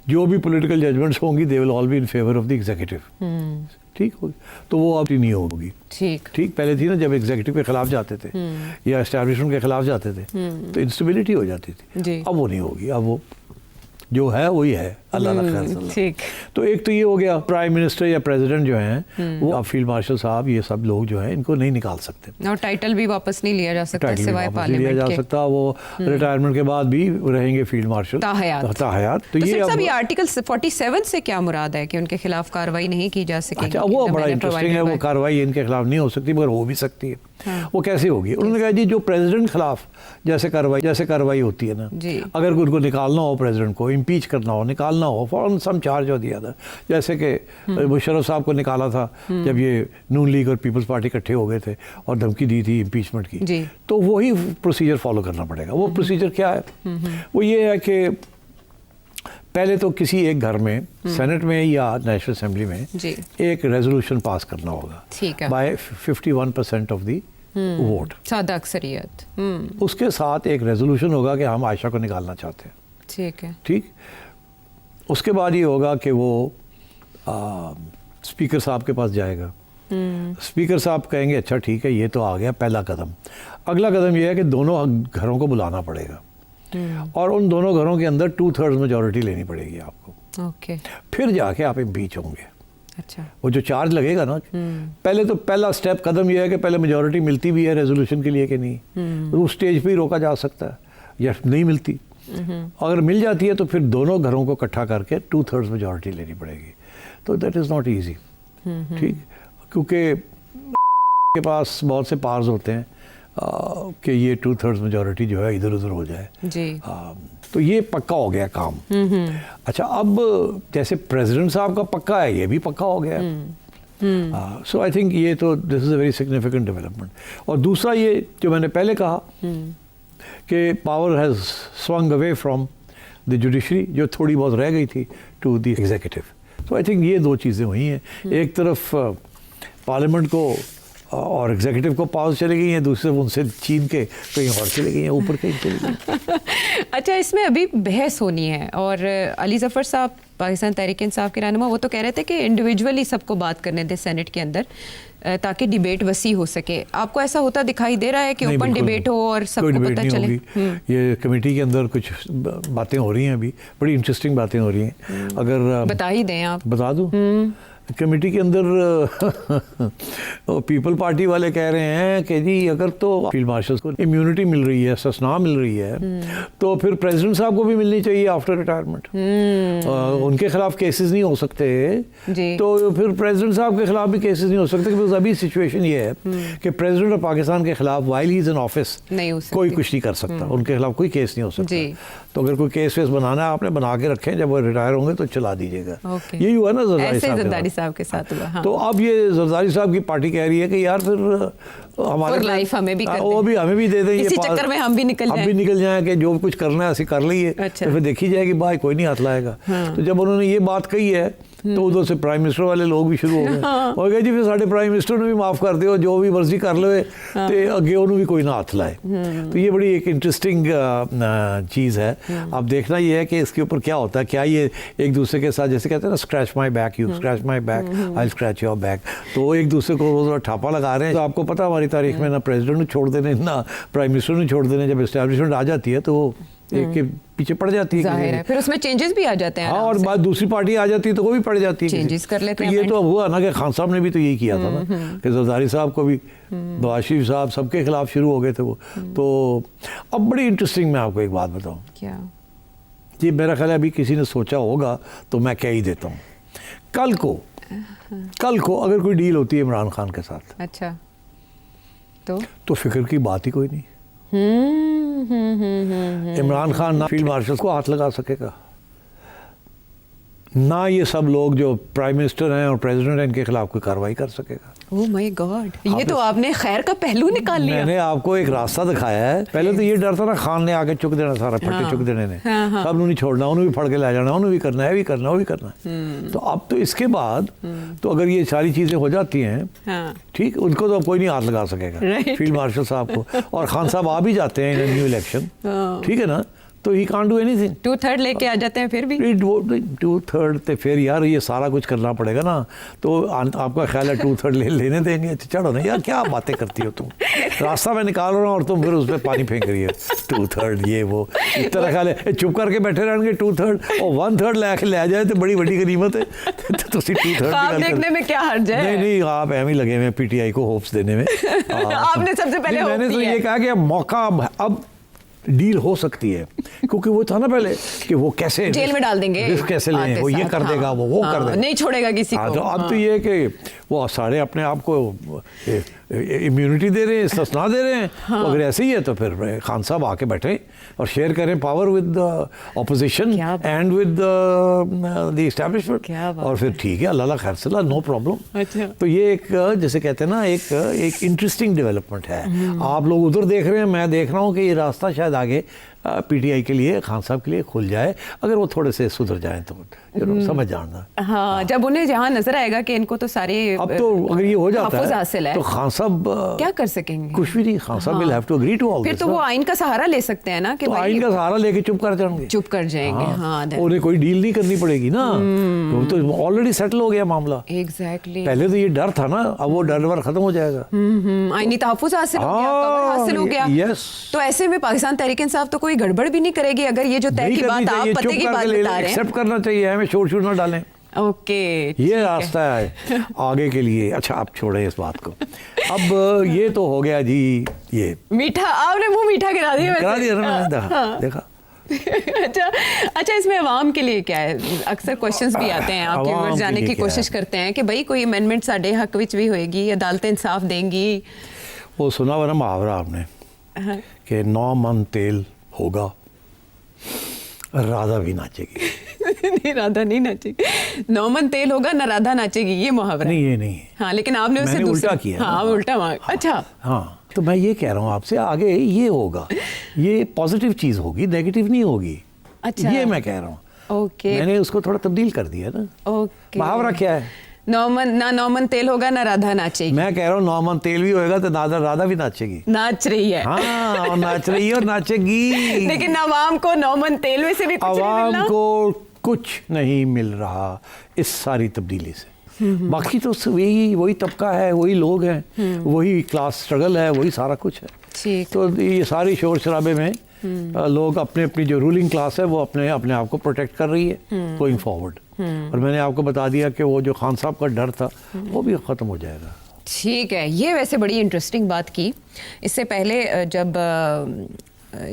जो भी political judgements होंगी they will all be in favour of the executive. ठीक होगी, तो वो अब नहीं होगी। ठीक पहले थी ना, जब एग्जीक्यूटिव के खिलाफ जाते थे या एस्टैब्लिशमेंट के खिलाफ जाते थे तो इंस्टेबिलिटी हो जाती थी। अब वो नहीं होगी, अब वो जो है वही है, अल्लाह ना खैर। ठीक, तो एक तो ये हो गया, प्राइम मिनिस्टर या प्रेसिडेंट जो हैं वो अब फील्ड मार्शल साहब ये सब लोग जो हैं इनको नहीं निकाल सकते, और टाइटल भी वापस नहीं लिया जा सकता सिवाय पार्लियामेंट लिया जा सकता, वो रिटायरमेंट के बाद भी रहेंगे फील्ड मार्शल ताहयात। तो ये अब ये आर्टिकल 47 से क्या मुराद है कि उनके खिलाफ कार्रवाई नहीं की जा सकेगी? अच्छा, वो बड़ा इंटरेस्टिंग है, वो कार्रवाई इनके खिलाफ नहीं हो सकती मगर हो भी सकती है। वो कैसे होगी? उन्होंने कहा जी जो प्रेसिडेंट खिलाफ जैसे कार्रवाई होती है ना, अगर उनको निकालना हो, प्रेसिडेंट को इम्पीच करना हो, निकालना हो फॉरन सम चार्ज हो दिया था, जैसे कि मुशर्रफ साहब को निकाला था जब ये नून लीग और पीपल्स पार्टी इकट्ठे हो गए थे और धमकी दी थी इम्पीचमेंट की, तो वही प्रोसीजर फॉलो करना पड़ेगा। वो प्रोसीजर क्या है? वो ये है कि पहले तो किसी एक घर में, सेनेट में या नेशनल असेंबली में एक रेजोल्यूशन पास करना होगा बाय 51% ऑफ दी वोट, सादा अक्सरियत। उसके साथ एक रेजोल्यूशन होगा कि हम आयशा को निकालना चाहते हैं। ठीक है, ठीक। उसके बाद ये होगा कि वो स्पीकर साहब के पास जाएगा। स्पीकर साहब कहेंगे अच्छा ठीक है, ये तो आ गया पहला कदम। अगला कदम ये है कि दोनों घरों को बुलाना पड़ेगा और उन दोनों घरों के अंदर 2/3 मेजॉरिटी लेनी पड़ेगी आपको। ओके, फिर जाके आप इम्पीच होंगे। अच्छा, वो जो चार्ज लगेगा ना, पहले तो पहला स्टेप कदम ये है कि पहले मेजॉरिटी मिलती भी है रेजोल्यूशन के लिए कि नहीं, तो उस स्टेज पे ही रोका जा सकता है, या नहीं मिलती। अगर मिल जाती है तो फिर दोनों घरों को इकट्ठा करके 2/3 मेजॉरिटी लेनी पड़ेगी। तो दैट इज़ नॉट ईजी। ठीक, क्योंकि के पास बहुत से पार्स होते हैं कि ये 2/3 मेजॉरिटी जो है इधर उधर हो जाए जी। तो ये पक्का हो गया काम। अच्छा, अब जैसे प्रेसिडेंट साहब का पक्का है, ये भी पक्का हो गया। सो आई थिंक ये तो this is a very significant development. और दूसरा ये जो मैंने पहले कहा कि power has swung away from the judiciary, जो थोड़ी बहुत रह गई थी, to the executive. So I think ये दो चीज़ें हुई हैं। एक तरफ पार्लियामेंट को और एग्जीक्यूटिव को पावर चली गई हैं, दूसरे उनसे छीन के कहीं और चली गई हैं, ऊपर कहीं चली गई। अच्छा, इसमें अभी बहस होनी है और अली ज़फ़र साहब, पाकिस्तान तहरीक इंसाफ के रहनुमा, वो तो कह रहे थे कि इंडिविजुअली सबको बात करने दें सेनेट के अंदर ताकि डिबेट वसी हो सके। आपको ऐसा होता दिखाई दे रहा है कि ओपन डिबेट हो और सबको पता चले? ये कमेटी के अंदर कुछ बातें हो रही हैं, अभी बड़ी इंटरेस्टिंग बातें हो रही हैं। अगर बता ही दें आप। बता दूं? कमेटी के अंदर पीपल पार्टी वाले कह रहे हैं कि जी अगर तो फील्ड मार्शल को इम्यूनिटी मिल रही है, ससना मिल रही है, तो फिर प्रेसिडेंट साहब को भी मिलनी चाहिए आफ्टर रिटायरमेंट। उनके खिलाफ केसेस नहीं हो सकते तो फिर प्रेसिडेंट साहब के खिलाफ भी केसेस नहीं हो सकते, क्योंकि अभी सिचुएशन ये है कि प्रेसिडेंट ऑफ पाकिस्तान के खिलाफ while he is in office कोई कुछ नहीं कर सकता, उनके खिलाफ कोई केस नहीं हो सकता। तो अगर कोई केस वेस बनाना है, आपने बना के रखें, जब वो रिटायर होंगे तो चला दीजिएगा। यही हुआ ना जरदारी साहब के साथ हुआ। हाँ। तो अब ये जरदारी साहब की पार्टी कह रही है कि यार फिर हमारे लाइफ हमें भी वो भी हमें भी दे दें, इसी चक्कर में हम भी निकल जाएं कि जो कुछ करना है ऐसे कर लिए। अच्छा। तो फिर देखी जाएगी, भाई कोई नहीं हाथ लाएगा। हाँ। तो जब उन्होंने ये बात कही है तो उधर से प्राइम मिनिस्टर वाले लोग भी शुरू हो गए। हाँ। और कहे जी फिर साढ़े प्राइम मिनिस्टर ने भी माफ़ कर दियो, जो भी मर्जी कर लो तो अगे उन्होंने भी कोई ना हाथ लाए। तो ये बड़ी एक इंटरेस्टिंग चीज़ है। अब देखना ये है कि इसके ऊपर क्या होता है, क्या ये एक दूसरे के साथ जैसे कहते हैं ना, scratch my back, you scratch my back, I scratch your back, तो एक दूसरे को ठापा लगा रहे हैं। तो आपको पता हमारी तारीख में ना प्रेसिडेंट ने छोड़ देने ना प्राइम मिनिस्टर ने छोड़ देने, जब एस्टैब्लिशमेंट आ जाती है तो एक के पीछे पड़ जाती है, जाहिर है। फिर उसमें चेंजेस भी आ जाते हैं। हाँ, और बात दूसरी पार्टी आ जाती है तो वो भी पड़ जाती है, चेंजेस कर लेते हैं। तो ये तो हुआ ना कि खान साहब ने भी तो यही किया था ना कि जरदारी साहब को भी, नवाज शरीफ साहब सबके खिलाफ शुरू हो गए थे वो। तो अब बड़ी इंटरेस्टिंग, मैं आपको एक बात बताऊँ, क्या ये मेरा ख्याल है अभी किसी ने सोचा होगा तो मैं कह ही देता हूँ। कल को अगर कोई डील होती है इमरान खान के साथ, अच्छा, तो फिक्र की बात ही कोई नहीं। इमरान खान ना फील्ड मार्शल को हाथ लगा सकेगा, ना ये सब लोग जो प्राइम मिनिस्टर हैं और प्रेसिडेंट हैं इनके खिलाफ कोई कार्रवाई कर सकेगा। ओह माय गॉड, ये तो आपने खैर का पहलू निकाल लिया। मैंने आपको एक रास्ता दिखाया है। पहले तो ये डर था ना, खान ने आके चुक देना सारा, फट्टे चुक देने ने, सब नहीं छोड़ना, उन्हें भी फड़ के ले जाना, उन्हें भी करना है, भी करना, वो भी करना। तो अब तो इसके बाद तो अगर ये सारी चीजें हो जाती हैं, ठीक, उनको तो अब कोई नहीं हाथ लगा सकेगा, फील्ड मार्शल साहब को। और खान साहब आ भी जाते हैं इन न्यू इलेक्शन, ठीक है ना, तो ही कांट डू एनीथिंग। 2/3 लेके आ जाते हैं फिर भी 2/3 तो फिर यार ये सारा कुछ करना पड़ेगा ना, तो आपका ख्याल है 2/3 लेने देंगे? चढ़ो ना यार, क्या बातें करती हो तुम, रास्ता मैं निकाल रहा हूँ और तुम फिर उस पर पानी फेंक रही है। 2/3 ये वो, इस तरह ख्याल है चुप करके बैठे रहेंगे 2/3 और 1/3 ले जाए तो बड़ी बड़ी गनीमत है। तो 2/3 देखने में क्या हर्ज है? नहीं नहीं, आप एम ही लगे हुए पीटीआई को होप्स देने में। आपने सबसे पहले मैंने तो ये कहा कि मौका अब डील हो सकती है, क्योंकि वो था ना पहले कि वो कैसे जेल में डाल देंगे, रिस्क कैसे लें, वो ये कर देगा, वो कर देगा, नहीं छोड़ेगा किसी को। तो अब तो ये कि वो सारे अपने आप को इम्यूनिटी दे रहे हैं, इस्तिस्ना दे रहे हैं। अगर ऐसे ही है तो फिर खान साहब आके बैठे और शेयर करें power with the opposition and with the establishment, और फिर ठीक है, अल्लाह खैर सला, नो प्रॉब्लम। तो ये एक जैसे कहते हैं ना, एक इंटरेस्टिंग डेवलपमेंट है। आप लोग उधर देख रहे हैं, मैं देख रहा हूँ कि ये रास्ता शायद आगे पीटीआई के लिए, खान साहब के लिए खुल जाए, अगर वो थोड़े से सुधर जाएं तो समझ जाना। हाँ, जब उन्हें जहाँ नजर आएगा कि इनको तो सारे अब तो अगर ये हो जाता है तो खान साहब क्या कर सकेंगे? कुछ भी नहीं, Khan sahab will have to agree to all this. फिर तो वो आइन का सहारा ले सकते हैं ना, कि तो आइन का सहारा लेके चुप कर जाएंगे। हाँ, उन्हें कोई डील नहीं करनी पड़ेगी ना, तो ऑलरेडी सेटल हो गया मामला। एग्जैक्टली। पहले तो ये डर था ना, अब वो डर खत्म हो जाएगा। आइनी तहफ्फुज़ हासिल हो गया, कवर हासिल हो गया। यस। तो ऐसे में पाकिस्तान तहरीक इंसाफ तो कोई गड़बड़ भी नहीं करेगी, अगर ये जो तय की बात, आप पते की बात बता रहे हैं। एक्सेप्ट करना चाहिए, हमें शोर ना डालें। ओके, ये रास्ता है आगे के लिए। अच्छा, आप छोड़े इस बात को। अब ये तो हो गया जी, ये मीठा, आपने मुंह मीठा गिरा दिया ना, देखा। अच्छा, इसमें अवाम के लिए क्या है? अक्सर क्वेश्चंस भी आते हैं, आपके व्यूअर्स जानने की कोशिश करते हैं कि भाई कोई अमेंडमेंट साडे हक विच भी होएगी, अदालतें इंसाफ देंगी। वो सुना हुआ ना मुहावरा आपने कि 9 मन तेल होगा, राधा भी नाचेगी। नहीं, राधा नहीं नाचेगी। 9 मन तेल होगा ना, राधा नाचेगी, ये मुहावरा नहीं, ये नहीं। हाँ, लेकिन आपने उसे उल्टा किया। हाँ, उल्टा। अच्छा, हाँ, तो मैं ये कह रहा हूँ आपसे, आगे ये होगा, ये पॉजिटिव चीज होगी, नेगेटिव नहीं होगी। अच्छा, ये मैं कह रहा हूँ। ओके, मैंने उसको थोड़ा तब्दील कर दिया ना। ओके, मुहावरा क्या है? 9 मन तेल होगा ना, राधा नाचेगी। मैं कह रहा हूँ 9 मन तेल भी होएगा तो राधा भी नाचेगी। नाच रही है। हाँ, और नाच रही है और नाचेगी। लेकिन अवाम को 9 मन तेल में से भी कुछ नहीं मिल रहा। अवाम को कुछ नहीं मिल रहा इस सारी तब्दीली से। बाकी तो वही तबका है, वही लोग हैं, वही क्लास स्ट्रगल है, वही सारा कुछ है। तो ये सारी शोर शराबे में लोग अपनी जो रूलिंग क्लास है वो अपने आप को प्रोटेक्ट कर रही है गोइंग फॉरवर्ड। और मैंने आपको बता दिया कि वो जो खान साहब का डर था वो भी ख़त्म हो जाएगा। ठीक है, ये वैसे बड़ी इंटरेस्टिंग बात की। इससे पहले जब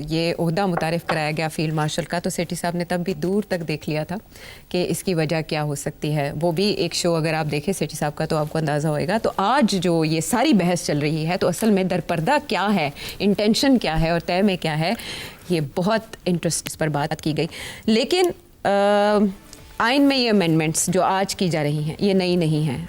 ये ओहदा मुतारिफ कराया गया फील्ड मार्शल का, तो सेठी साहब ने तब भी दूर तक देख लिया था कि इसकी वजह क्या हो सकती है। वो भी एक शो अगर आप देखें सेठी साहब का तो आपको अंदाज़ा होएगा। तो आज जो ये सारी बहस चल रही है, तो असल में दरपर्दा क्या है, इंटेंशन क्या है और तय में क्या है, ये बहुत इंटरेस्ट पर बात की गई। लेकिन आइन में ये अमेंडमेंट्स जो आज की जा रही हैं ये नई नहीं हैं।